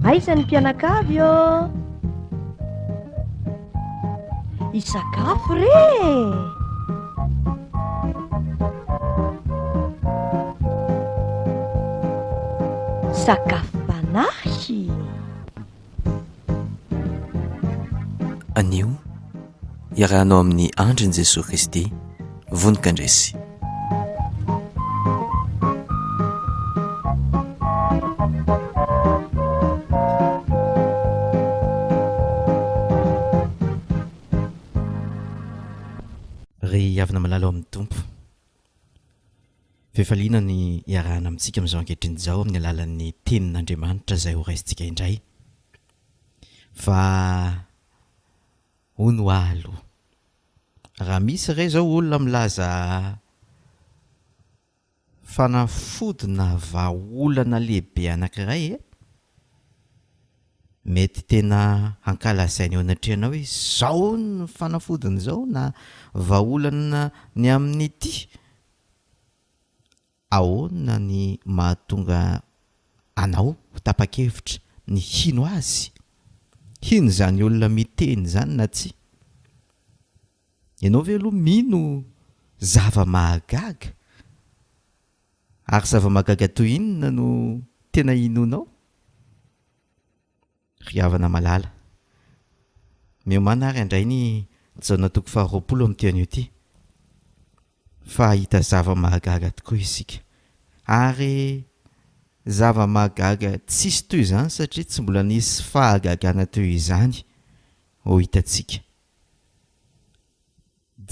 aizany mpianakavy io isakafo re sakafo panahy anio iarahanao amin'ny andriny Jesosy Kristy vonika andresy ry avina malala ao amin'ny tompo fefaliana ny iarahana amintsika amin'izao ankehitriny zao amin'ny alalan'ny tenin'Andriamanitra izay ho raisintsika indray fa ho no alo raha misy ray zao olona milaza fanafodina vahaolana lehibe anankiray mety tena hankalazainy eo anatrehanao hoe zao ny fanafodiny zao na vahaolana ny amin'ny ity ahoana ny mahatonga anao tapa-kevitra ny hino azy hino zany olona miteny zany na tsy ianao ve aloha mino zava-mahagaga ary zava-mahagaga toy inona no tena inonao ry havana malala miomana ary andray ny jaona toko 20 amin'ny tean'io ity fa hita zava-mahagaga tokoa isika ary zava-mahagaga tsisy toy izany satria tsy mbola nisy fahagagana toy izany ho hitantsika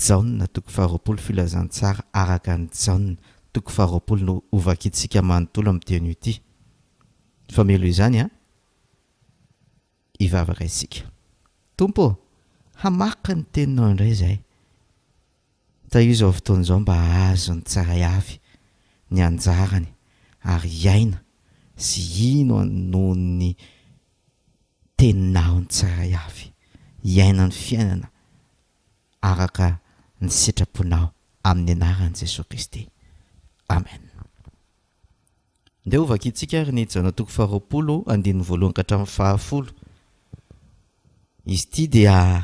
jaona toko 20 filazantsara araka ny jaona toko 20 no ovakitsika manontolo amin'ny tean'io ity fa melo izany ivavaka isika tompo hamaka ny teninao indray zay ta io zao fotoana izao mba azo ny tsara avy ny anjarany ary iaina sy ino noho ny teninao ny tsara avy iaina ny fiainana araka ny sitraponao amin'ny anaran'i Jesosy Kristy amen. Ndeha ovakitsika ary ny jaona toko 20 andininy voalohany ka hatramin'ny 10 izy ity dia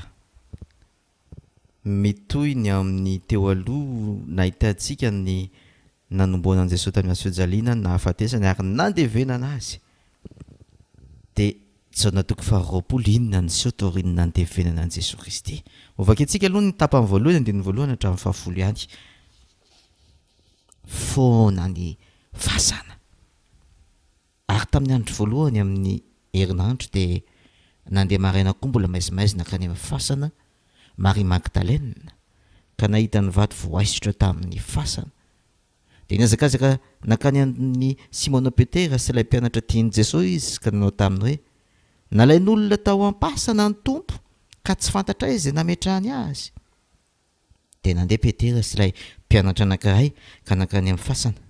mitoy ny amin'ny teo aloha nahitantsika ny nanomboana an'i Jesosy tamin'ny fijaliana na hafatesany ary nandevenana azy dia jaona toko 20 inona ny sotorin'ny nandevenana an'i Jesosy Kristy ovakitsika aloha ny tapany voalohany andininy voalohany hatramin'ny 10 ihany foana ny fasana ary tamin'ny andro voalohany amin'ny herinandro dia nandeha maraina koa mbola maizimaizina ka ny amin'ny fasana Marie Magdalene ka nahita ny vato voaisitra tamin'ny fasana dia niazakazaka nakany amin'ny Simona Petera sy ilay mpianatra tian'i Jesosy izy ka nanao taminy hoe nalain'olona tao am-pasana ny tompo ka tsy fantatra izy nametrahany azy dia nandeha Petera sy ilay mpianatra anankiray ka nakany amin'ny fasana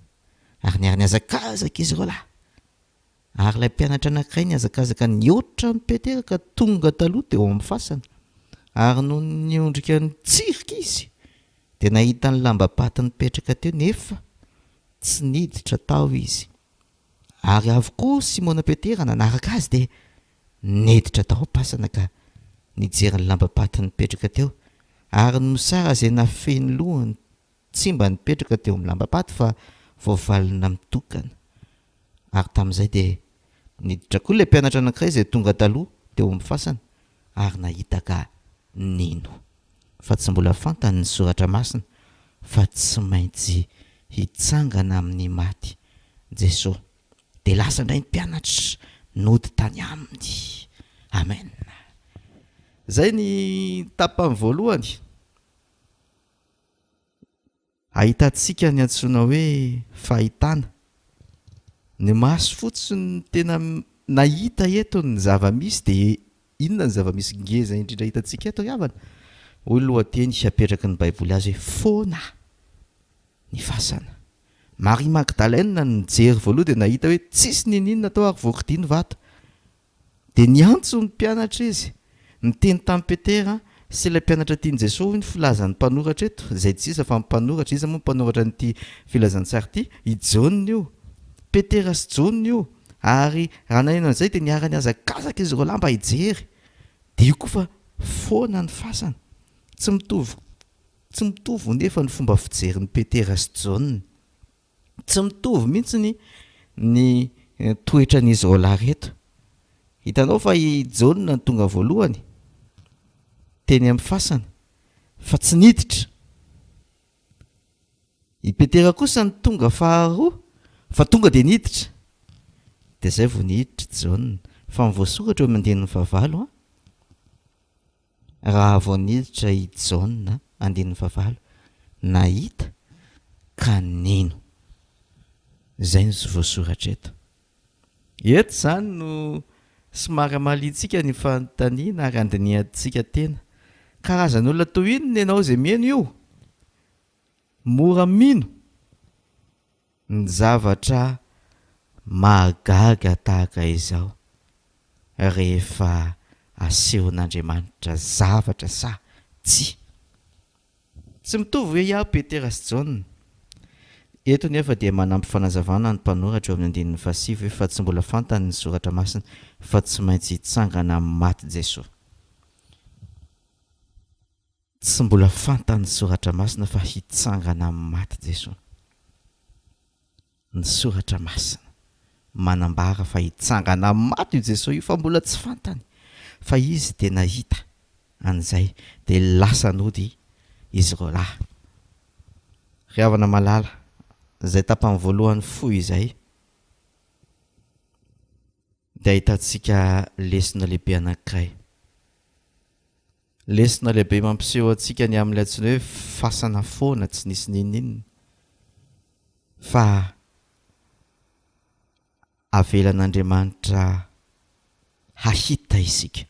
ary niary niazakazaka izy ireo lahy ary ilay mpianatra anankiray niazakazaka nihoatra ny Petera ka tonga taloha teo amin'ny fasana ary no niondrika ny tsirika izy dia nahita ny lamba-paty nipetraka teo nefa tsy niditra tao izy ary avokoa Simona Petera nanaraka azy dia niditra tao am-pasana ka nijery ny lamba-paty nipetraka teo ary nosara izay nafeny lohany tsy mba nipetraka teo amin'ny lamba-paty fa voavalina mitokana ary tamin'izay dia niditra koa ilay mpianatra anankiray izay tonga taloha teo amin'ny fasana ary nahita ka nino fa tsy mbola fantany ny soratra masina fa tsy maintsy hitsangana amin'ny maty Jesosy dia lasa indray ny mpianatra nody tany aminy amen. Zay ny tapany voalohany ahitantsika ny antsoina hoe fahitana ny maso fotsiny tena nahita eto ny zava-misy dia inona ny zava-misy ngeza indrindra hitantsika eto havana hoy lohateny apetraka ny baiboly azy hoe foana ny fasana. Marie Magdalene nijery voaloha dia nahita hoe tsisy ninina tao ary voakidiny vato dia niantso ny mpianatra izy niteny tamin'ny Petera sy ilay mpianatra tian'i Jesosy ny filazan'ny mpanoratra eto izay tsy iza fa mpanoratra izy moa mpanoratra nyity filazantsara ity i Jaona io Petera sy Jaona io ary raha naneno an'izay dia niarany azakazaka izy roalahy mba hijery dia io koa fa foana ny fasana tsy mitovy nefa ny fomba fijerin'ny Petera sy Jaona tsy mitovy mihitsy ny toetran'izy roalahy reto. Hitanao fa i Jaona ny tonga voalohany teny amin'ny fasana fa tsy niditra. I Petera kosa ny tonga faharoa fa tonga dia niditra. Dia izay vao niditra Jaona fa mivoasoratra eo amin'ny andinin'ny fahavalo raha vao niditra i Jaona andinin'ny fahavalo nahita ka nino. Izay no voasoratra eto. Eto izany no somary hamalitsika ny fanontaniana ary andiniantsika tena. Karazan'olona toy inona ianao izay mihaino io? Mora mino ny zavatra mahagaga tahaka izao rehefa asehon'Andriamanitra zavatra sa tsy. Tsy mitovy hoe iaho Petera sy Jaona. Eto nefa dia manampy fanazavana ny mpanoratra eo amin'ny andinin'ny fahasivy fa tsy mbola fantany ny soratra masina fa tsy maintsy hitsangana amin'ny maty Jesosy. Tsy mbola fantany ny soratra masina fa hitsangana amin'ny maty Jesosy. Ny soratra masina manambara fa hitsangana amin'ny maty io Jesosy io fa mbola tsy fantany fa izy dia nahita an'izay dia lasa nody izy roalahy. Ry havana malala izay tapany voalohany foy izay dia ahitantsika lesona lehibe anankiray. Lesona lehibe mampiseho antsika ny amin'ny latsiny hoe fasana foana tsy nisy ninina fa avelan'Andriamanitra hahita isika.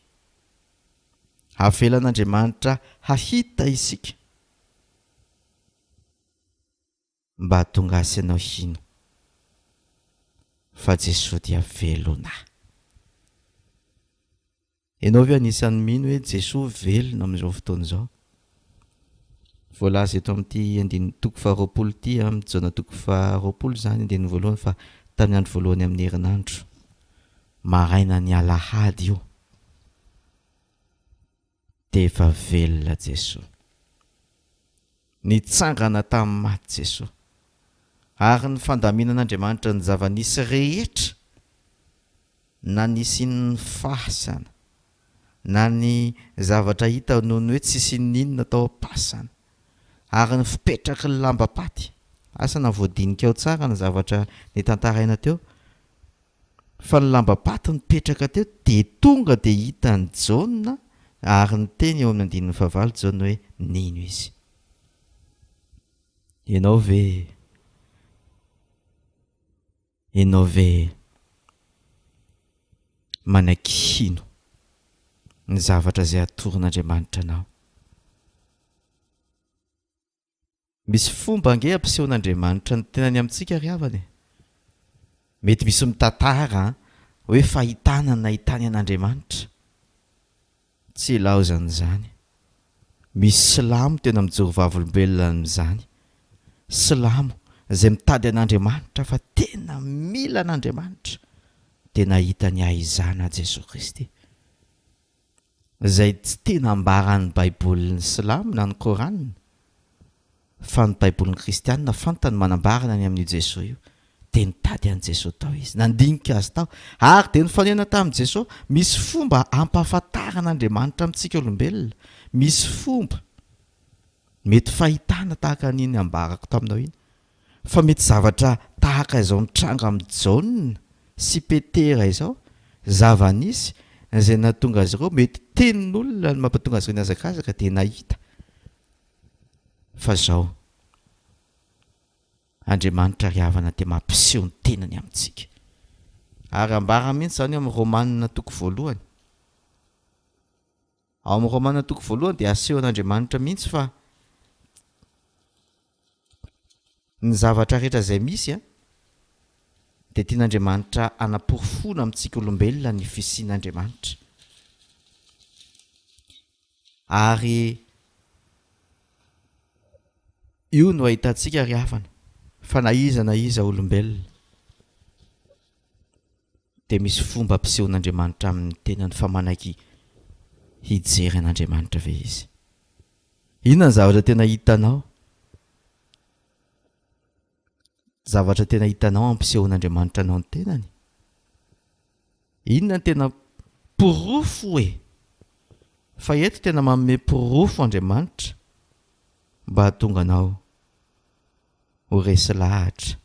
Avelan'Andriamanitra hahita isika mba hahatonga azy ianao hino fa Jesosy dia velonahy. Ianao ve anisan'ny mino hoe Jesosy velona amin'izao fotoana izao? Voalaza eto amin'ity andin'ny toko faharoapolo ity amin'ny jaona toko faharoapolo izany andin'ny voalohany fa tamin'ny andro voalohany amin'ny herinandro maraina ny alahady io dia efa velona Jesosy. Nitsangana tamin'ny maty Jesosy ary ny fandaminan'Andriamanitra ny zava-nisy rehetra na nisy ny fasana na ny zavatra hita noho ny hoe tsisy ninona tao am-pasana ary ny fipetraky ny lamba-paty. Asa na voadinika ao tsara ny zavatra ny tantaraina teo fa ny lamba-paty nipetraka teo dia tonga dia hita ny Jaona ary ny teny eo amin'ny andinin'ny fahavalo Jaona hoe nino izy. Ianao ve manakihino ny zavatra izay atoron'Andriamanitra anao? Misy fomba ange ampisehon'Andriamanitra ny tenany amintsika ry havany. Mety misy mitantara hoe fahitana nahitany an'Andriamanitra. Tsy ilaozan'izany. Misy silamo tena mijoro vavolombelona amin'izany. Silamo izay mitady an'Andriamanitra fa tena mila an'Andriamanitra dia nahita ny ahizana Jesosy Kristy. Izay tsy tena ambaran'ny baibolin'ny silamo na ny Koranina fa ny baibolin'ny kristianina fantany manambarana ny amin'io Jesosy io dia nitady an'i Jesosy tao izy, nandinika azy tao ary dia nifanena tamin'i Jesosy. Misy fomba ampahafantaran'Andriamanitra amintsika olombelona. Misy fomba mety fahitana tahaka an'iny ambarako taminao iny fa mety zavatra tahaka izao mitranga amin'ny Jaona sy Petera izao zava-nisy izay nahatonga azy ireo mety tenin'olona ny mampatonga azy ireo niazakazaka dia nahita fa izao Andriamanitra ry havana dia mampiseho ny tenany amintsika ary ambara mihitsy izany amin'ny Romanina toko voalohany. Ao amin'ny Romanina toko voalohany dia asehon'Andriamanitra mihitsy fa ny zavatra rehetra izay misy dia tian'Andriamanitra hanaporofona amintsika olombelona ny fisian'Andriamanitra. Ary io no ahitantsika ry havana fa na iza olombelona dia misy fomba ampisehoan'Andriamanitra amin'ny tenany fa manaky hijery an'Andriamanitra ve izy? Inona ny zavatra tena hitanao? Zavatra tena hitanao ampisehoan'Andriamanitra anao ny tenany? Inona ny tena porofo hoe? Fa eto tena manome porofo Andriamanitra mba hahatonga anao ho resy lahatra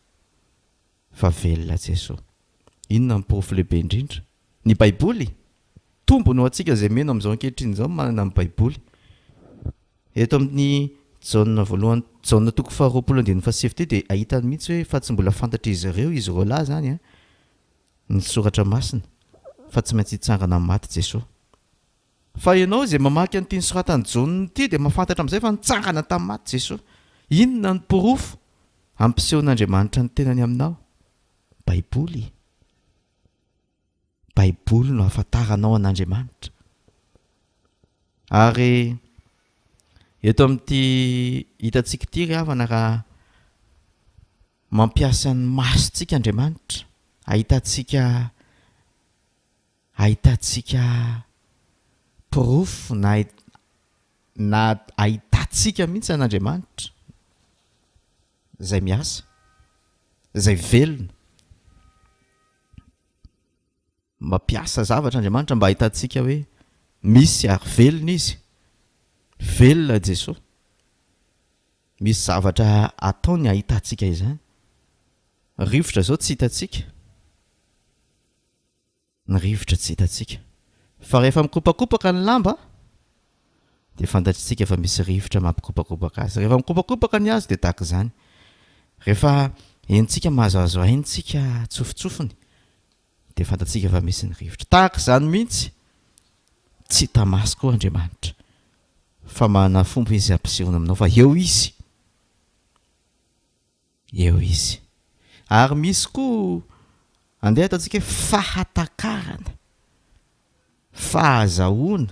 fa velona Jesosy. Inona ny porofo lehibe indrindra? Ny Baiboly. Tombony ho antsika izay meno amin'izao ankehitriny izao manana ny Baiboly. Eto amin'ny Jaona voalohany, Jaona toko 2:27 dia ahitany mihitsy hoe fa tsy mbola fantatra izy ireo lahy zany ny soratra masina fa tsy maintsy hitsangana amin'ny maty Jesosy. Fa ianao izay mamaky an'ity soratany Jaona ity dia mahafantatra amin'izay fa nitsangana tamin'ny maty Jesosy. Inona ny porofo ampisehoan'Andriamanitra ny tenany aminao? Baiboly. Baiboly no ahafantaranao an'Andriamanitra. Ary eto amin'ity hitantsika ity ry havana raha mampiasa ny masontsika Andriamanitra, ahitantsika porofo na ahitantsika mihitsy an'Andriamanitra izay miasa, izay velona. Mampiasa zavatra Andriamanitra mba ahitantsika hoe misy ary velona izy. Velona Jesosy. Misy zavatra ataony ahitantsika izany. Rivotra zao tsy hitantsika. Ny rivotra tsy hitantsika. Fa rehefa mikopakopaka ny lamba dia fantatritsika fa misy rivotra mampikopakopaka azy. Rehefa mikopakopaka ny hazo dia tahaka izany. Rehefa hentsika mahazoazo hentsika tsofotsofony dia fantatsika fa misy ny rivotra. Tahaka izany mihitsy tsy hita maso koa Andriamanitra. Fa manana fomba izy ampisehoana aminao fa eo izy. Eo izy. Ary misy koa andeha ataontsika hoe fahatakarana, fahazahoana,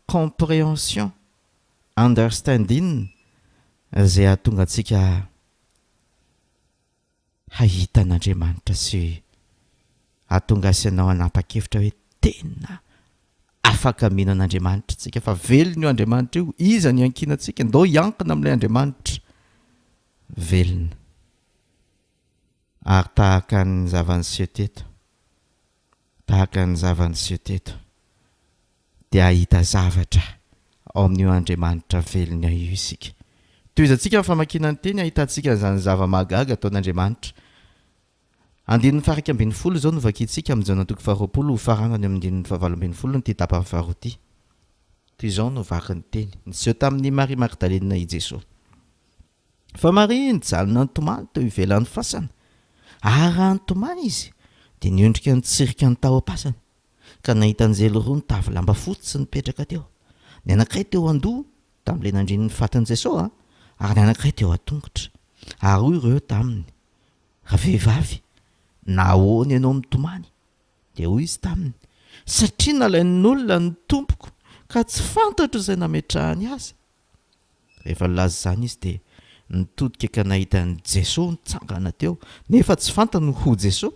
compréhension, understanding izay hahatonga antsika hahita an'Andriamanitra sy hahatonga asianao anapa-kevitra hoe tena afaka mino an'Andriamanitra tsika fa velona io Andriamanitra io. Iza ny ankinantsika? Ndao hiankina amin'ilay Andriamanitra. Velona. Ary tahaka ny zavaniseho teto dia ahita zavatra ao amin'io Andriamanitra velona io isika. Toy izantsika amin'ny famakiana ny teny ahitantsika izany zava-mahagaga ataon'Andriamanitra. 2:40 zao no vakiantsika amin'ny Jaona toko 2 faranany amin'ny 7:20 ny tapany faharoa ty. Toy izao no vaky ny teny niseho tamin'ny Maria Magdalena i Jesosy. Fa Maria nijalona nitomany teo ivelan'ny fasana. Ary raha nitomany izy dia niondrika nitsirika ny taho-pasana ka nahita anjely roa nitavy lamba fotsy nipetraka teo. Ny anankiray teo an-doha tamin'ilay nandriny ny fatan'i Jesosy ary ny anankiray teo an-tongotra. Ary hoy ireo taminy, raha vehivavy, nahoana ianao mitomany? Dia hoy izy taminy, satria nalain'olona ny tompoko ka tsy fantatro izay nametrahany azy. Rehefa nilaza izany izy dia nitodika ka nahita ny Jesosy nitsangana teo nefa tsy fantany ho Jesosy.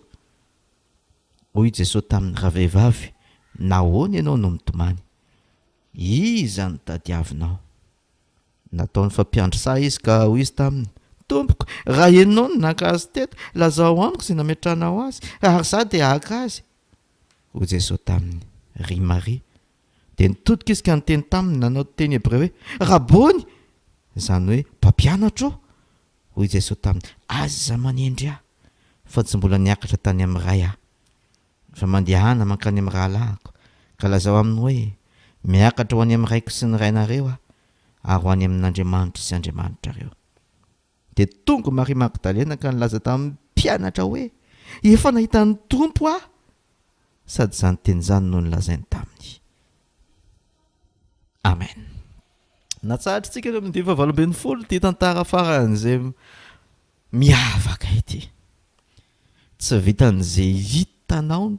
Hoy Jesosy taminy, raha vehivavy, nahoana ianao no mitomany? Iza ny tadiavinao? Nataony fampiandrisana izy ka hoy izy taminy, tompoko, raha ianao no naka azy teto, lazao amiko izay nametrahanao azy ary izaho dia haka azy. Hoy Jesosy taminy, ry Maria. Dia nitodika izy ka niteny taminy nanao teny hebreo hoe Rabony, izany hoe mpampianatra. Hoy Jesosy taminy, aza manendry aho fa tsy mbola niakatra tany amin'ny ray aho, fa mandehana mankany amin'ny rahalahiko. Ka lazao aminy hoe miakatra ho any amin'ny raiko sy ny rainareo aho ary ho any amin'Andriamanitra sy Andriamanitra reo. Dia tonga Maria Magdalena ka nilaza tamin'ny mpianatra hoe efa nahita ny tompo aho. Sady izany teny izany no nilazainy taminy. Amen. Natsahatritsika eo amin'ny 8:20 ty tantara faran'izay miavaka ity. Tsy vitan'izay hitanao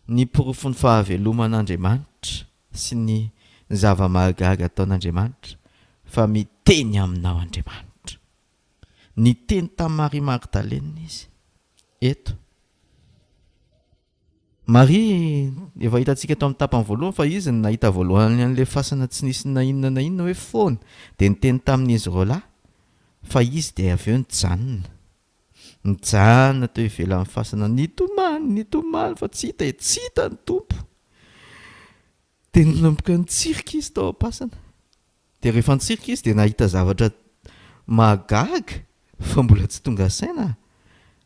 ny porofon'ny fahaveloman'Andriamanitra sy ny zava-mahagaga ataon'Andriamanitra fa miteny aminao Andriamanitra. Niteny tamin'ny Maria Magdalena izy. Eto Maria efa hitantsika tao amin'ny tapany voalohany fa izy nahita voalohany an'la fasana tsy nisy na inona hoe foana dia niteny tamin'izy roalahy fa izy dia avy eo nijanona teo ivelan'ny fasana nitomany fa tsy hita ny tompo dia nanomboka nitsirika izy tao am-pasana dia rehefa nitsirika izy dia nahita zavatra mahagaga fa mbola tsy tonga saina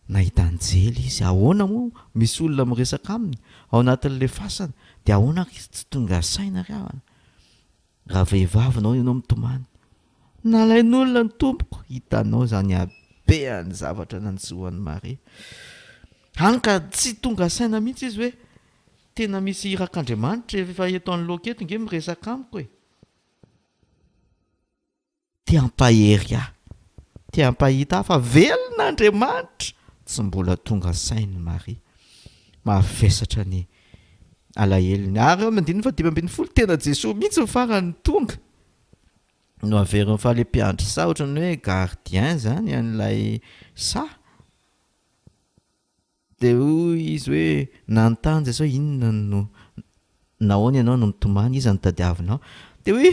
nahita anjely izy ahoana moa misy olona miresaka aminy ao anatin'la fasana dia ahoana izy tsy tonga saina ryhavana raha vehivavinao ianao mitomany nalain'olona ny tompoko hitanao zany abeany zavatra nanjohan'ny Maria hany ka tsy tonga saina mihitsy izy hoe tena misy irak'Andriamanitra efa eto anoloka eto nge miresaka amiko e tiampahery aho tiampahita aho fa velon'Andriamanitra tsy mbola tonga sainy Maria mavesatra ny alahelyny ary eo mandiny fa 5 tena Jesosy mihitsy farany tonga no averiny fa le mpiandry sa ohatrany hoe gardien zany an'ilay sa dia hoy izy hoe nantany Jesosy inona no nahoana ianao no mitomany izy notadiavinao dia hoe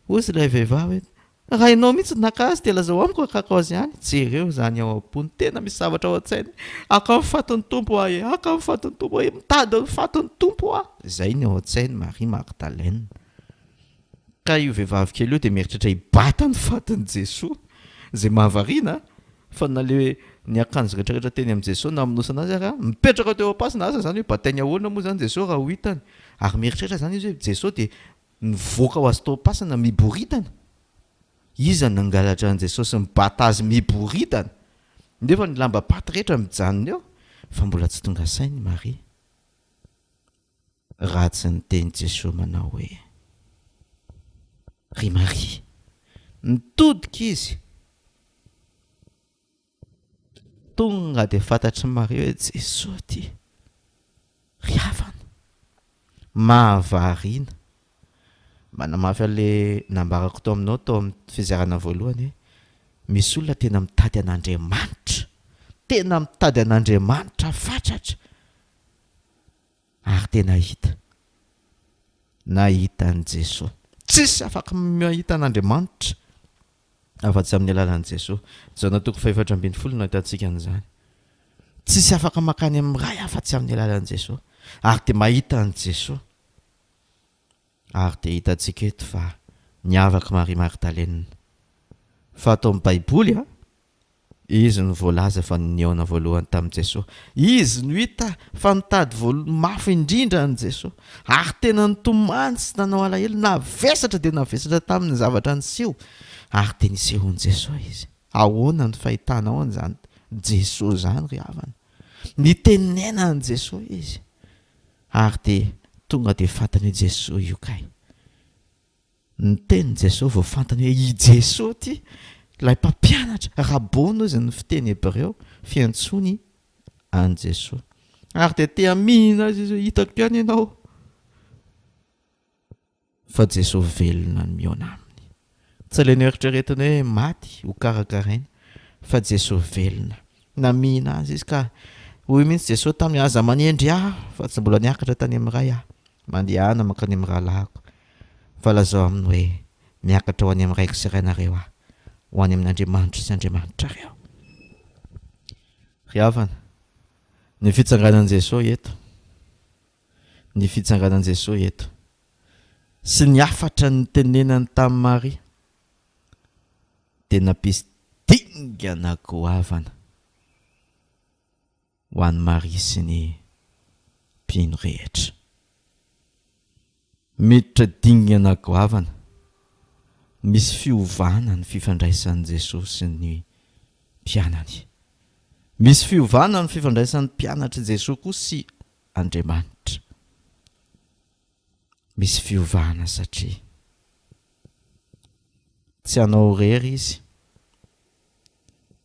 ozy ilay vehivavy hoe raha ianao mihitsy nakazy dia lazao amiko akako azy ihany jereo zany ao am-pony tena misy zavatra ao an-tsainy aka mifaton'ny tompo ahy aka mifaton'ny tompo hoe mitady mifaton'ny tompo ah izay ny ao an-tsainy Maria Magdalena ka io vehivavy kely io dia mieritratra hibata ny fatin'i Jesosy izay mahavariana fa na le ny akanjo rehetrarehetra teny amin'i Jesosy namonosana azy ary mipetraka teo am-pasina asa zany hoe batainy ahoana moa zany Jesosy raha ho hitany ary mieritrrehetra zany izy hoe Jesosy dia nivoaka ho azy tao am-pasina miboritana iza nangalatra an' Jesosy mibata azy miboritana nefa ny lamba paty rehetra mijanona eo fa mbola tsy tonga sainy Maria ratsy ny teny Jesosy manao hoe ry Maria nitodika izy tonga dia fantatry Maria hoe Jesosy ty ry havana mahavariana manamafy an'le nambarako tao aminao tao amin'ny fizarana voalohany hoe misy olona tena mitady an'Andriamanitra fatratra ary tena nahita an' Jesosy tsisy afaka mahita an'Andriamanitra afa-tsy amin'ny alalan'i Jesosy Jaona 4:12 no hitantsika an'izany tsisy afaka makany amin'ny ray afa-tsy amin'ny alalan'i Jesosy ary dia mahita an' Jesosy ary dia hitantsika eto fa niavaka Maria Magdalena fa atao amin'ny baiboly izy no voalaza fa niaona voalohany tamin'i Jesosy izy no hita fa nitady mafy indrindra an' Jesosy ary tena nitomany sy nanao alahelo navesatra dia navesatra tamin'ny zavatra niseho ary dia nisehon'i Jesosy izy ahoana ny fahitanao an'izany Jesosy zany ry havana nitenena an' Jesosy izy ary dia tonga dia fantany hoe Jesosy io kay ny teny Jesosy vao fantany hoe i Jesosy ty ilay mpampianatra rabono izy ny fiteny hebreo fiantsony an' Jesosy ary dia te hamina azy izy hoe hitako ihany ianao fa Jesosy velona ny miaona aminy tsy ilainy eritreretiny hoe maty ho karakaraina fa Jesosy velona namina azy izy ka hoy mihitsy Jesosy tamin'ny aza manendry aho fa tsy mbola niakatra tany amin'ny ray aho mandehana mankany amin'ny rahalahako fa lazao aminy hoe miakatra ho any amin'ny raiko sy rainareo aho ho any amin'Andriamanitra sy Andriamanitra reo ry havana ny fitsanganan'i Jesosy eto sy ny afatra ny tenenany tamin'ny Maria dia nampisy dingana goavana ho an'ny Maria sy ny mpino rehetra miditra dingana goavana misy fiovana ny fifandraisan'i Jesosy sy ny mpianany misy fiovana ny fifandraisan'ny mpianatra Jesosy koa sy Andriamanitra misy fiovana satria tsy hanao rery izy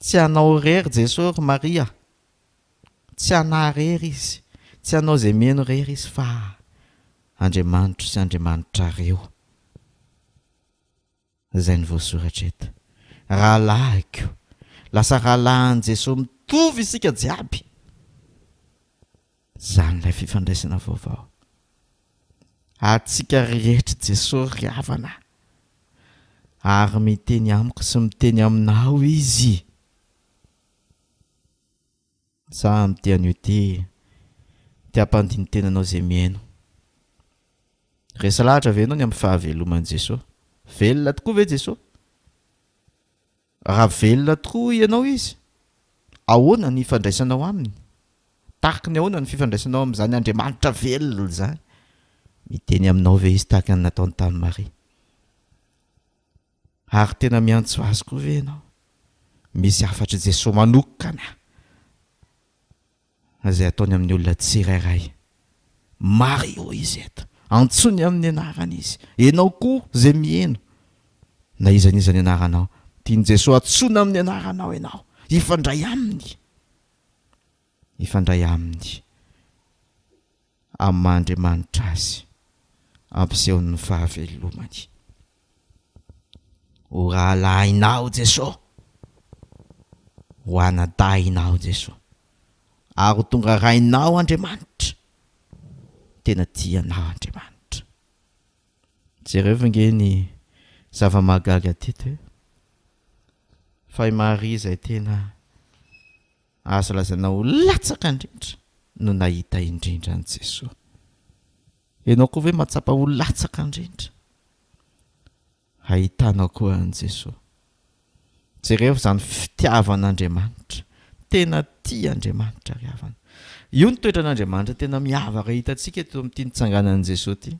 tsy hanao rery Jesosy Maria tsy hanarery izy tsy hanao izay meno rery izy fa Andriamanitra sy Andriamanitra reo izay ny voasoratra eto rahalahiko lasa rahalahan'i Jesosy mitovy isika jiaby zany ilay fifandraisana vaovao. Atsika rehetra Jesosy ry havana, ary miteny amiko sy miteny aminao izy. Za amity an'io ty ampandiny tenanao zay mihaino. Resa lahatra ve ianao ny amin'ny fahaveloman'i Jesosy? Velona tokoa ve Jesosy? Raha velona tokoa ianao izy, ahoana ny fifandraisanao aminy? Tahaka ny ahoana ny fifandraisanao amin'izany Andriamanitra velona zany? Miteny aminao ve izy tahaka ny nataony tamin'ny Maria? Ary tena miantso azy koa ve ianao? Misy afatra Jesosy manokana izay ataony amin'ny olona tsirairay. Mario izy eto, antsony amin'ny anarany izy. Ianao koa zay mihaino, na izan'izany anaranao, tiany Jesosy antsona amin'ny anaranao ianao. Ifandray aminy, ifandray aminy amin'ny Andriamanitra azy, ampisehoany ny fahavelomany. Ho rahalahinao Jesosy, ho anadahinao Jesosy, ary ho tonga rainao Andriamanitra, tena tianao Andriamanitra. Jereo ve ny zava-mahagaga teto hoe fa i Maria izay tena azo lazana ho latsaka indrindra no nahita indrindra an' Jesosy. Ianao koa ve mahatsapa ho latsaka indrindra? Ahitanao koa an' Jesosy. Jereo zany fitiavan'Andriamanitra, tena tia Andriamanitra ry havana. Io ny toetran'Andriamanitra tena miavaka hitantsika eto amin'ity nitsanganan'i Jesosy ity.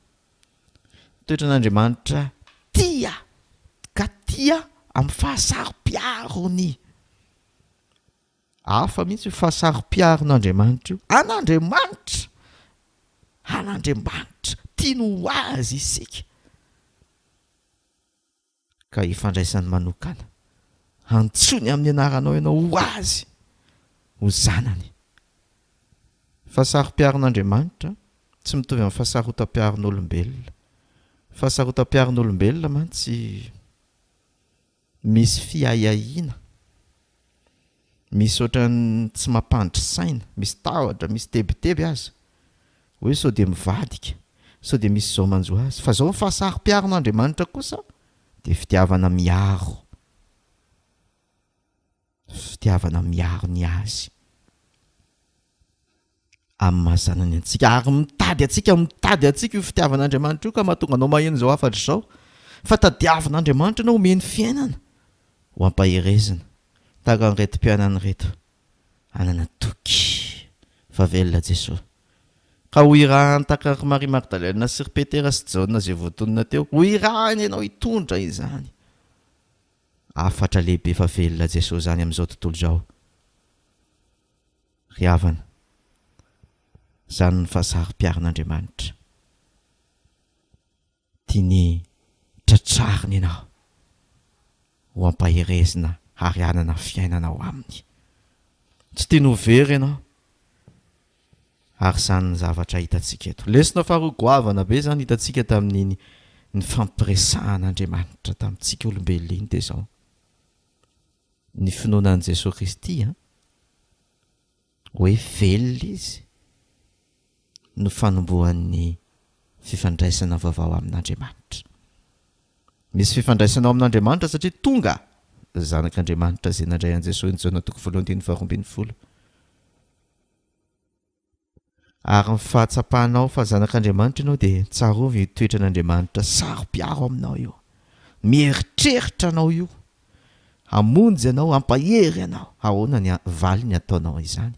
Toetran'Andriamanitra tia, ka tia amin'ny fahasarom-piarony. Hafa mihitsy fahasarom-piaron'Andriamanitra io. An'Andriamanitra, an'Andriamanitra tiany ho azy isika, ka ifandraisany manokana, antsony amin'ny anaranao ianao ho azy, ho zanany. Fahasarom-piaron'Andriamanitra tsy mitovy amin'ny fahasarotam-piaron'olombelona. Fahasarotam-piaron'olombelona mantsy misy fiahiahina, misy ohatrany tsy mampandry saina, misy tahotra, misy tebiteby azy, hoe sao dia mivadika, sao dia misy zao manjo azy. Fa zao ny fahasarom-piaron'Andriamanitra kosa dia fitiavana miaro, fitiavana miaro ny azy amin'ny mahazanany antsika, ary mitady atsika io fitiavan'Andriamanitra io, ka mahatonga anao maheno zao afatra zao. Fa tadiavin'Andriamanitra anao omeny fiainana ho ampaherezina, tahaka ny retim-piainany reto, anana toky fa velona Jesosy. Ka ho irahany tahaka Maria Magdalena sy ry Petera sy Jaona zay voatonona teo, ho irahany ianao hitondra izany. Afatra lehibe fa velona Jesosy zany amin'izao tontolo izao. Ry havana, zany ny fahasarom-piaron'Andriamanitra. Tiany tratrariny ianao ho ampaherezina ary hanana fiainana ao aminy. Tsy tiany ho very ianao, ary zany ny zavatra hitantsika eto. Lesinao faharoa goavana be zany hitantsika tamin'ny ny fampiresahan'Andriamanitra tamintsika olombelona iny dia zao. Ny finoanan'i Jesosy Kristy hoe velona izy no fanombohan'ny fifandraisana vaovao amin'Andriamanitra. Misy fifandraisana amin'Andriamanitra satria tonga zanak'Andriamanitra izay nandray an' Jesosy ny Jaona 1:20. Ary ny fahatsapahanao fa zanak'Andriamanitra ianao dia tsarovy toetran'Andriamanitra sarom-piaro aminao io. Mieritreritra anao io, hamonjy ianao, hampahery ianao. Ahoana ny valy ny ataonao izany?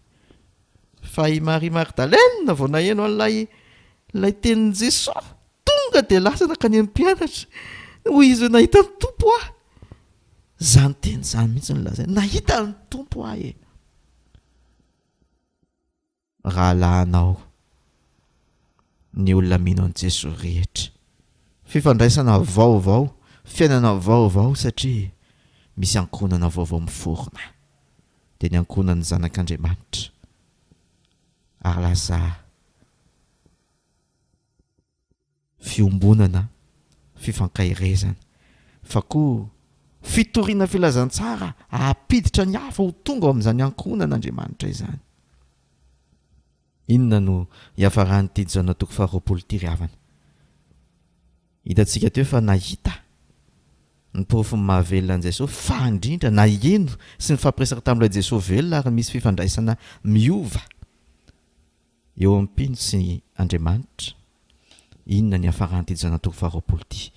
Fa i Maria Magdalena vao naheno an'ilay tenin'i Jesosy, tonga dia lasa nakany amin'ny mpianatra, hoy izy nahita ny tompo aho. Zany teny zany mihitsy ny lazay, nahita ny tompo aho e. Rahalahinao ny olona mino an'i Jesosy rehetra, fifandraisana vaovao, fiainana vaovao, satria misy ankonana vaovao miforona, dia ny ankonan'ny zanak'Andriamanitra. Ary lasa fiombonana, fifankahirezana, fa koa fitoriana filazantsara, apiditra ny hafa ho tonga ao amin'izany ankonan'Andriamanitra izany. inona no hiafarany ty jana toko faharoapolo ty ry havana. Hitantsika teo fa nahita ny porofiny mahavelona an Jesosy fa indrindra na ino sy ny fampiresaka tamin'ilay Jesosy velona ary misy fifandraisana miova eo ampino sy Andriamanitra. Inona ny hafarany ty jana toko faharoapolo ty.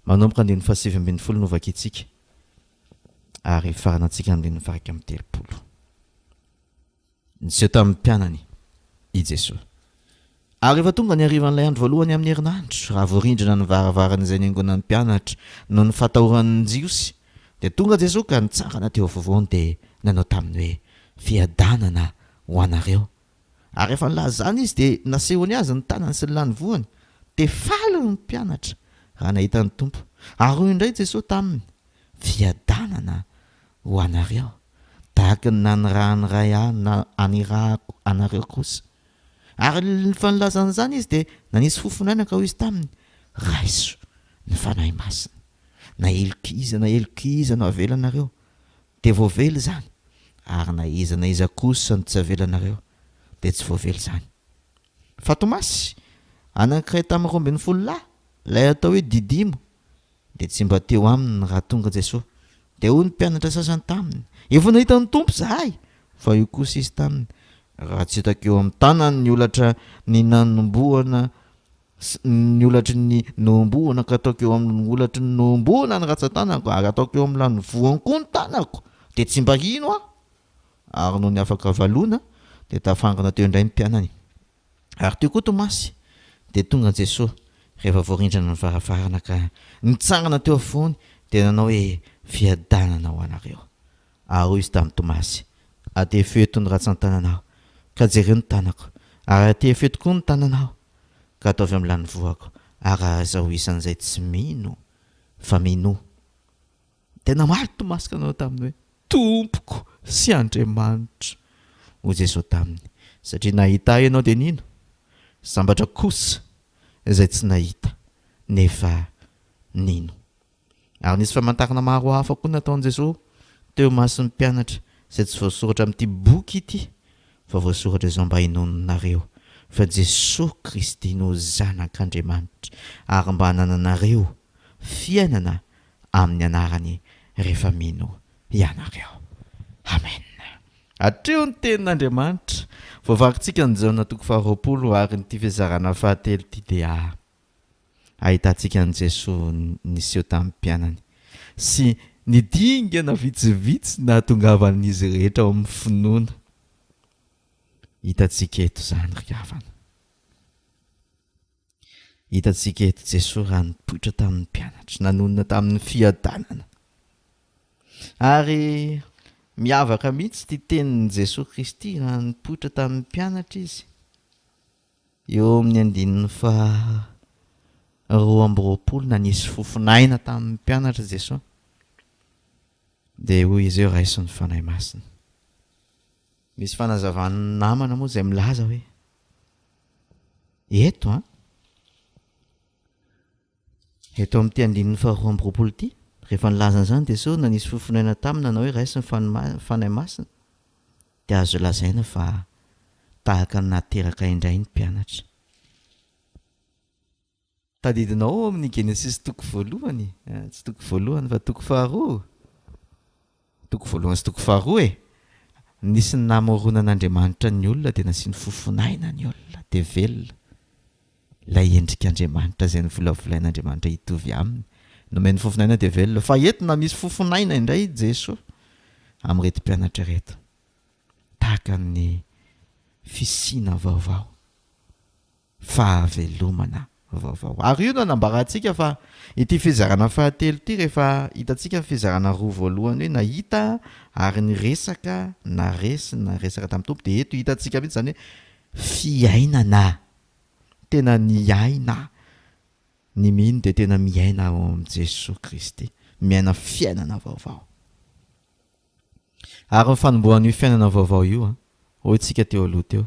Manomboka andiny fahasivy ambin'ny folo no vaky itsika ary faranantsika andiny faraka amin'ny telopolo. Niseho tamin'ny mpianany i Jesosy. Ary rehefa tonga ny harivan'ilay andro voalohany amin'ny herinandro, raha voarindrina ny varavaran'izay niangonan'ny mpianatra no ny fatahoran'ny jiosy, dia tonga Jesosy ka nitsangana teo afovoany dia nanao taminy hoe fiadanana ho anareo. Ary rehefa nilaza zany izy dia nasehony azy ny tanany sy ny lany voany, dia faly ny mpianatra raha nahita ny tompo. Ary hoy indray Jesosy taminy, fiadanana ho anareo tahaka ny nanirahany ray na anirahako anareo kosa. Ary ny fanilazan'izany izy dia nanisy fofonaina ka hoy izy taminy, raiso ny fanahy masina, na elok'iza no avela anareo dia voavely zany, ary na iza kosa no tsy avela anareo dia tsy voavely zany. Fa Tomasy anankiray tamin'ny 12 lay atao hoe Didimo dia tsy mba teo aminy raha tonga Jesosy. Dia hoy ny mpianatra sasany taminy, efa nahita ny tompo zahay. Fa io kosa izy taminy, raha tsy hitako eo amin'ny tanany ny olatra ny nanomboana ny olatry ny nomboana ka ataoko eo amin'ny olatry ny nomboana ny ratsan-tanako ary ataoko eo amin'ny lany voany koa ny tanako dia tsy mba ino aho. Ary no ny afaka valona dia tafangana teo indray ny mpianany. Ary teo koa Tomasy dia tonga Jesosy rehefa voarindrina ny varavarana ka nitsangana teo afovoany dia nanao hoe fiadanana ho anareo. Ary hoy izy tamin'ny Tomasy, aty feto ny ratsan-tananao ka jereo ny tanako, ary aty feto koa ny tananao ka ataovy amin'ny lany voako, ary azaho isan'izay tsy mino fa mino. Tena maly Tomasy ka nanao taminy hoe Tompoko sy Andriamanitra. Hoy Jesosy taminy, satria nahita ianao dia nino? Sambatra kosa izay tsy nahita nefa nino. Ary nisy famantarana maro hafa koa nataon'i Jesosy teo mason'ny mpianatra izay tsy voasoratra amin'ity boky ity, fa voasoratra izao mba hinononareo fa Jesosy Kristy no zanak'Andriamanitra, ary mba hanananareo fiainana amin'ny anarany rehefa mino ianareo. Amen. Hatreo ny tenin'Andriamanitra. Voavakintsika ny jaona toko faharoapolo ary nyty fizarana fahatelo ity dia ahitantsika an' Jesosy niseho tamin'ny mpianany sy nidingana vitsivitsy na hatongavan'izy rehetra ao amin'ny finoana. Hitantsika eto zany ry havana. Hitantsika eto Jesosy raha nipoitra tamin'ny mpianatra, nanonona tamin'ny fiadanana. Ary miavaka mihitsy ty tenin'i Jesosy Kristy raha nipoitra tamin'ny mpianatra izy. Eo amin'ny andininy fa 12 nanisy fofinaina tamin'ny mpianatra Jesosy. Dia hoy izy eo raiso ny fanahy masina. Misy fanazavany namana moa izay milaza hoe eto amin'ity andininy fa 12 ity, rehefa nilazana zany Jesosy nanisy fofinaina taminy nanao hoe raiso ny fanahy masina, dia azo lazaina fa tahaka ny nateraka indray ny mpianatra. Tadidinao amin'ny Genesis toko voalohany, tsy toko voalohany fa toko faharoa. Toko voalohany sy toko faharoa nisy ny namoronan'Andriamanitra ny olona dia nasiany fofinaina ny olona dia velona. Ilay endrik'Andriamanitra izay novolavolain'Andriamanitra hitovy aminy, nomeny fofinaina dia velona. Fa eto na misy fofinaina indray Jesosy amin'irety mpianatra reto, tahaka ny fisiana vaovao, fahavelomana vaovao. Ary io no anambarantsika fa ity fizarana fahatelo ity, rehefa hitantsika ny fizarana roa voalohany hoe nahita ary niresaka naresaka tamin'ny tompo, dia eto hitantsika mihitsy zany hoe fiainana, tena niaina. Ny mino dia tena miaina ao amin'i Jesosy Kristy, miaina fiainana vaovao. Ary ny fanombohan'io fiainana vaovao io hoy tsika teo aloha teo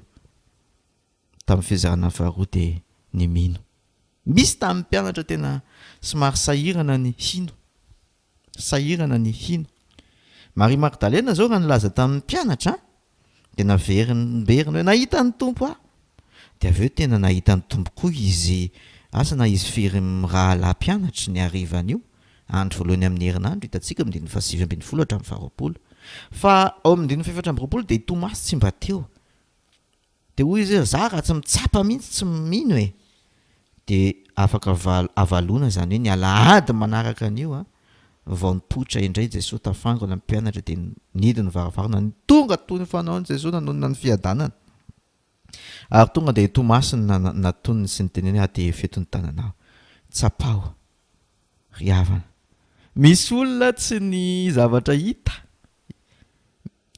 tamin'ny fizarana faharoa dia ny mino. Misy tamin'ny mpianatra tena somary sahirana ny hino. Maria Magdalena zao raha nilaza tamin'ny mpianatra dia naveriny hoe nahita ny tompo dia avy eo tena nahita ny tombo koa izy asana izy firy raha lampianatry ny arivan'io andro voalohany amin'ny herinandro hitantsika mindiny fa 7 hatramin'ny faharoapolo fa ao mindiny fefatra ambyroapolo dia Tomasy tsy mba teo dia hoy izy za raha tsy mitsapa mihitsy tsy mino e dia afaka avalona zany hoe ny alahady manaraka an'io vao nipoitra indray Jesosy tafangana ny mpianatra dia nidiny varavarana ny tonga toy ny fanaony Jesosy nanonona ny fiadanana ary tonga dia Tomasy natonony sy ny teneny dia fetony tananao tsapao ry havana misy olona tsy ny zavatra hita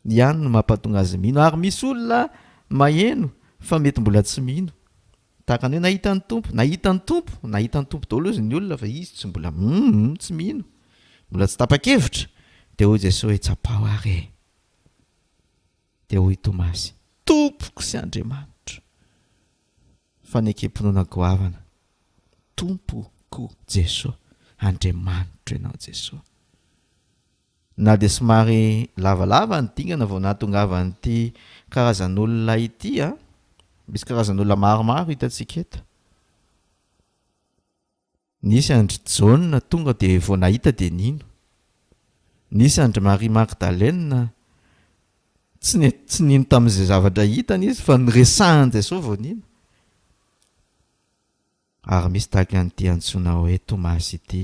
ihany no mampatonga azy mino ary misy olona maheno fa mety mbola tsy mino tahaka ny hoe nahita ny tompo daholo izy ny olona fa izy tsy mbola tsy mino mbola tsy tapa-kevitra dia hoy Jesosy hoe tsapao ary dia hoy Tomasy tompoko sy Andriamanitra fa ny ankempinoana goavana tompoko Jesosy Andriamanitra ianao Jesosy na dia somary lavalava ny dingana vao nahatongava n'ity karazan'olona ity misy karazan'olona maromaro hitantsika eto nisy andry Jaune tonga dia vao nahita dia nino nisy andry Marie Magdalene tsy nino tamin'izay zavatra hitany izy fa nyresahany Jesosy vao nino ary misy tahaka an'ity antsoina hoe Tomasy ity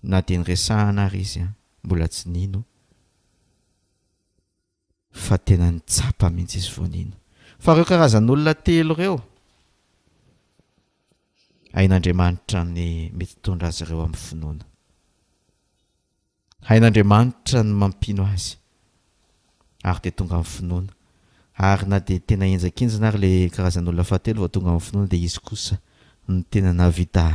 na dia nyresahana ary izy mbola tsy nino fa tena nitsapa mihitsy izy vao nino fa ireo karazan'olona telo ireo hain'Andriamanitra ny mety tondra azy ireo amin'ny finoana hain'Andriamanitra ny mampino azy ary dia tonga amin'ny finoana ary na dia tena enjakenjana ary ilay karazan'olona fahatelo vao tonga amin'ny finoana dia izy kosa ny tena navita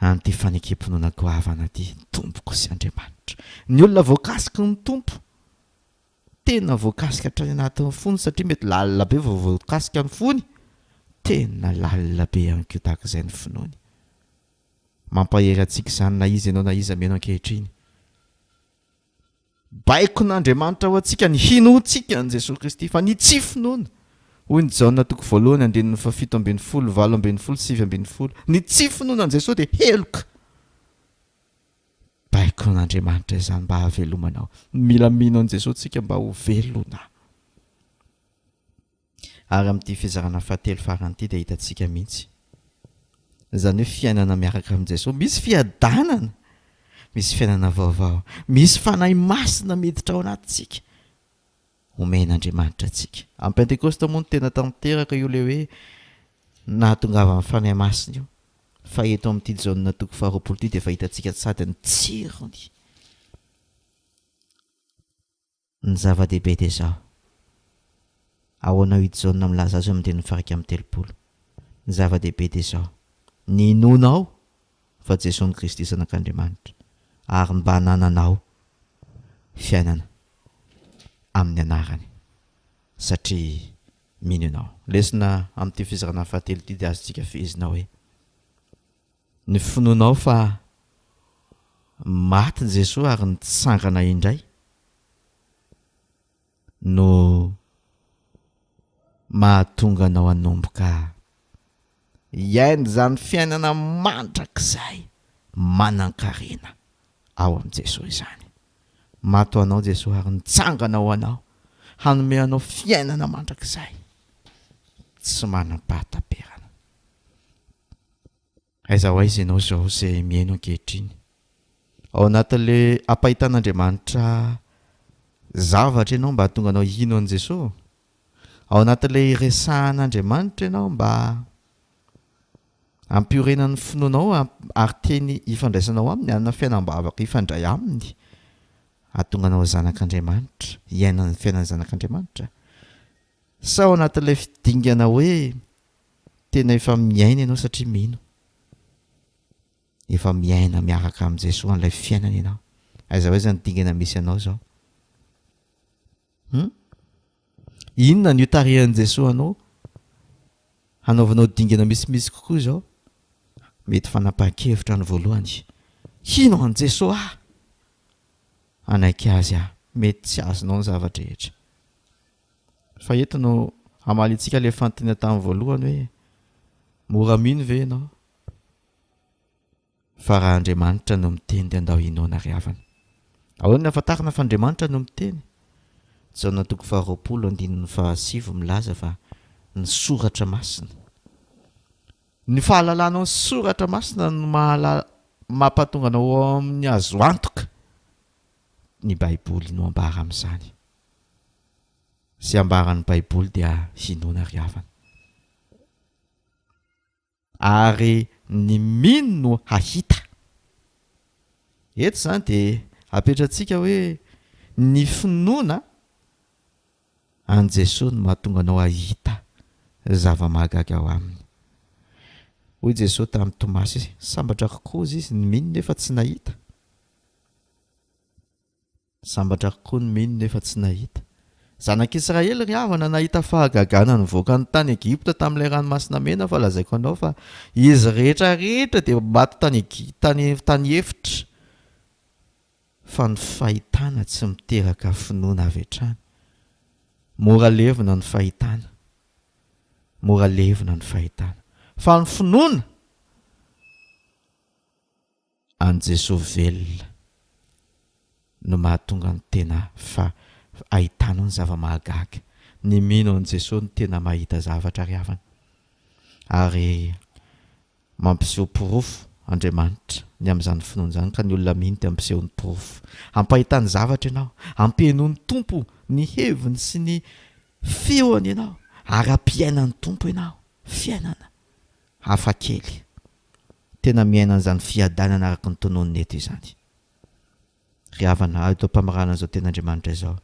an'ity fanekempinoana goavana ity tompoko sy Andriamanitra ny olona voakasiky ny tompo tena voakasika hatrany anatin'ny fony satria mety lalina be vao voakasika ny fony tena lalina be ihany koa tahaka izay ny finoany mampahery antsika izany na izy ianao na izy ameno ankehitriny baiko n'Andriamanitra ho antsika ny hinoantsika ny Jesosy Kristy fa ny tsy finoana hoy ny Jaona toko voalohany andinin'ny 7:20 8:20 7:20 ny tsy finoana ny Jesosy dia heloka baiko n'Andriamanitra izany mba hahavelomanao mila mino an' Jesosy tsika mba ho velona ary amin'ity fizarana fahatelo faran'ity dia hitantsika mihitsy izany hoe fiainana miaraka amin'i Jesosy misy fiadanana misy fiainana vaovao misy fanahy masina miditra ao anatintsika omen'Andriamanitra antsika amin'ny Pentekosta moa no tena tanteraka io le hoe nahatongava amin'ny fanahy masina io fa eto amin'ity Jaona toko faharoapolo ity dia efa hitantsika sady ny tsirony ny zava-dehibe dia izao ahoana io Jaona milaza azy amin'ny teny faraka amin'ny 30 ny zava-dehibe dia izao ny inonao fa Jesosy Kristy zanak'Andriamanitra ary mba hanananao fiainana amin'ny anarany satria mino ianao lesina amin'ity fizarana fahatelo ity dia azontsika fehezina hoe ny finoanao fa maty Jesosy ary nitsangana indray no mahatonga anao hanomboka iainy izany fiainana mandrakizay manan-karena ao amin'i Jesosy izany mato anao Jesosy ary nitsangana ho anao hanome anao fiainana mandrakizay tsy manam-pahatamperana aiza ho aiza ianao izao izay mihaino ankehitriny ao anatin'le ampahitan'Andriamanitra zavatra ianao mba hahatonga anao hino an' Jesosy ao anatin'ilay resahan'Andriamanitra ianao mba ampiorenan'ny finoanao ary teny ifandraisanao aminy anana fiainam-bavaka ifandray aminy hahatonga anao zanak'Andriamanitra iainan'ny fiainan'ny zanak'Andriamanitra sa ao anatin'ilay fidingana hoe tena efa miaina ianao satria mino efa miaina miaraka amin'i Jesosy an'ilay fiainana ianao aiza hoe zany dingana misy ianao zao inona ny itarehan'i Jesosy anao hanaovanao dingana misimisy kokoa zao mety fanapahan-kevitra ny voalohany hino an' Jesosy anaiky azy mety tsy azonao ny zavatra rehetra fa entinao amalintsika le fantena tamin'ny voalohany hoe mora mino ve ianao fa raha Andriamanitra no miteny dia andao inona ry havana. Ahoana afantarana fa Andriamanitra no miteny? Jaona 2:20 milaza fa ny soratra masina, ny fahalalana ny soratra masina no mampatonga anao amin'ny azo antoka ny Baiboly no ambara amin'izany. Sy ambaran'ny Baiboly dia inona ry havana. Ary ny mino no hahita. Eto zany dia apetratsika hoe ny finoana an Jesosy no mahatonga anao hahita zava-mahagaga ao aminy. Hoy Jesosy tamin'ny Tomasy, sambatra kokoa izy ny mino nefa tsy nahita. Sambatra kokoa ny mino nefa tsy nahita. Zanak'Israely ry havana nahita fahagagana nivoaka ny tany Egipta tamin'ilay ranomasina mena fa lazaiko anao fa izy rehetra dia maty tany efitra. Fa ny fahitana tsy miteraka finoana avy hatrany. Mora levina ny fahitana. Mora levina ny fahitana. Fa ny finoana an Jesosy velona no mahatonga ny tena ahitana ny zava-mahagaga. Ny mino an Jesosy ny tena mahita zavatra ry havana. Ary mampiseho porofo Andriamanitra ny amin'izany finoana izany ka ny olona mino dia mampiseho ny porofo. Ampahitany zavatra ianao, ampiheno ny Tompo ny heviny sy ny feony ianao, ary ampiainany Tompo ianao, fiainana hafa kely. Tena miaina an'izany fiadanana araka ny tononony eto izany. Ry havana, eto ampamarana izao tena Andriamanitra izao.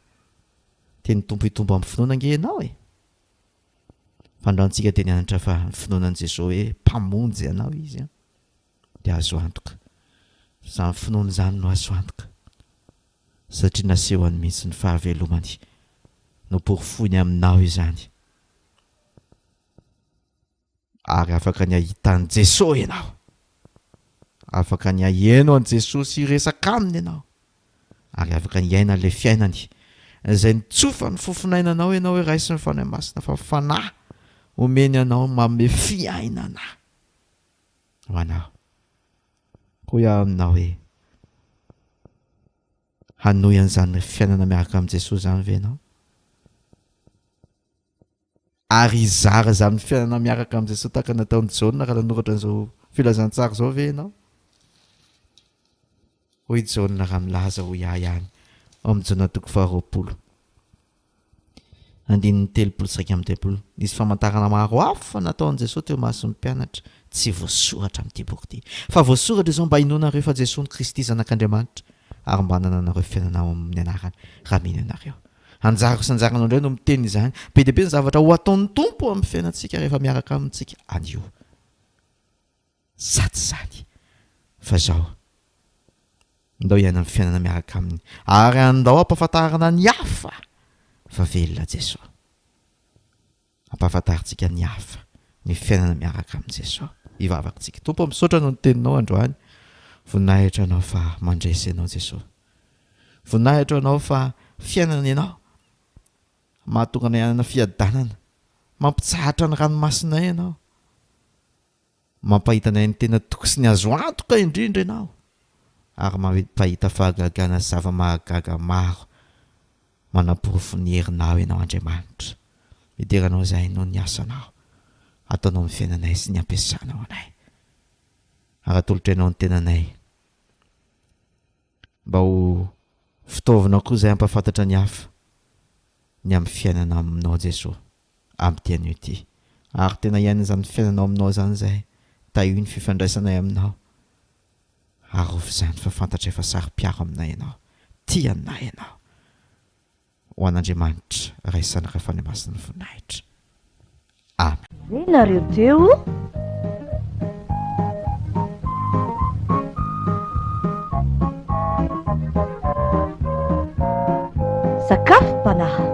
Teny Tompo hitombo amin'ny finoana ange ianao e. Fandrantsika teny anatra fa ny finoanan Jesosy hoe mpamonjy ianao izy dia azo antoka. Izany finoana izany no azo antoka. Satria nasehony mihitsy ny fahavelomany no porofony aminao izany. Ary afaka ny ahitany Jesosy ianao. Afaka ny aheno an Jesosy hiresaka aminy ianao. Ary afaka ny aina ilay fiainany izay nitsofa ny fofinainanao ianao hoe raisy ny fanahy masina fa fanahy omeny anao manome fiainana ho anao. Koa iaho aminao hoe hanohy an'izany fiainana miaraka amin'i Jesosy izany ve ianao? Ary hizara izany fiainana miaraka amin'i Jesosy tahaka nataon'i Jaona raha nanoratra an'izao filazantsara izao ve ianao? Hoy Jaona raha milaza ho iaho ihany ao amin'ny Jaona 2:20. Andininy 3:30. Nisy famantarana maro hafa nataon'i Jesosy teo mason'ny mpianatra tsy voasoratra amin'ity boky ity. Fa voasoratra izao mba hinoanareo fa Jesosy ny Kristy zanak'Andriamanitra ary mba hananareo fiainana amin'ny anarany raha mino ianareo. Anjara sy anjaranao indray no miteny izany. Be dia be ny zavatra ho ataon'ny Tompo amin'ny fiainantsika rehefa miaraka amintsika anio. Saty izany fa zao andao hiaina amin'ny fiainana miaraka aminy ary andao ampahafantarana ny hafa fa velona Jesosy. Ampahafantarintsika ny hafa ny fiainana miaraka amin'i Jesosy. Ivavakantsika. Tompo misaotra no ny teninao androany. Voninahitra anao fa mandresy ianao Jesosy. Voninahitra anao fa fiainana ianao mahatonga ny anana fiadanana, mampitsahatra ny ranomasina ianao, mampahitana ny tena tokosy ny azo antoka indrindra ianao, ary mampahita fahagagana zava-mahagaga maro manaporofo ny herinao ianao Andriamanitra. Hideranao izay no ny asanao ataonao amin'ny fiainanay sy ny ampiasanao anay. Ary atolotra ianao ny tenanay mba ho fitaovana koa izay ampahafantatra ny hafa ny amin'ny fiainana aminao Jesosy amin'ny tian'io ity. Ary tena iaina izany fiainanao aminao izany izay taio ny fifandraisanay aminao. Ary ho izany fa fantatra efa sary-piaro aminay ianao, tianay ianao. Ho an'Andriamanitra raisana rehefa ny masina ny voninahitra. Amen. Zay nareo teo sakafom-panahy.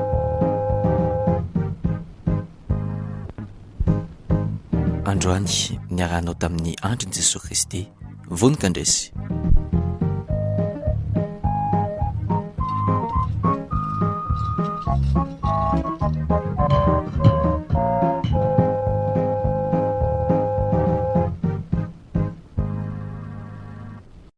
Androany niarahanao tamin'ny andriny Jesosy Kristy vonika andresy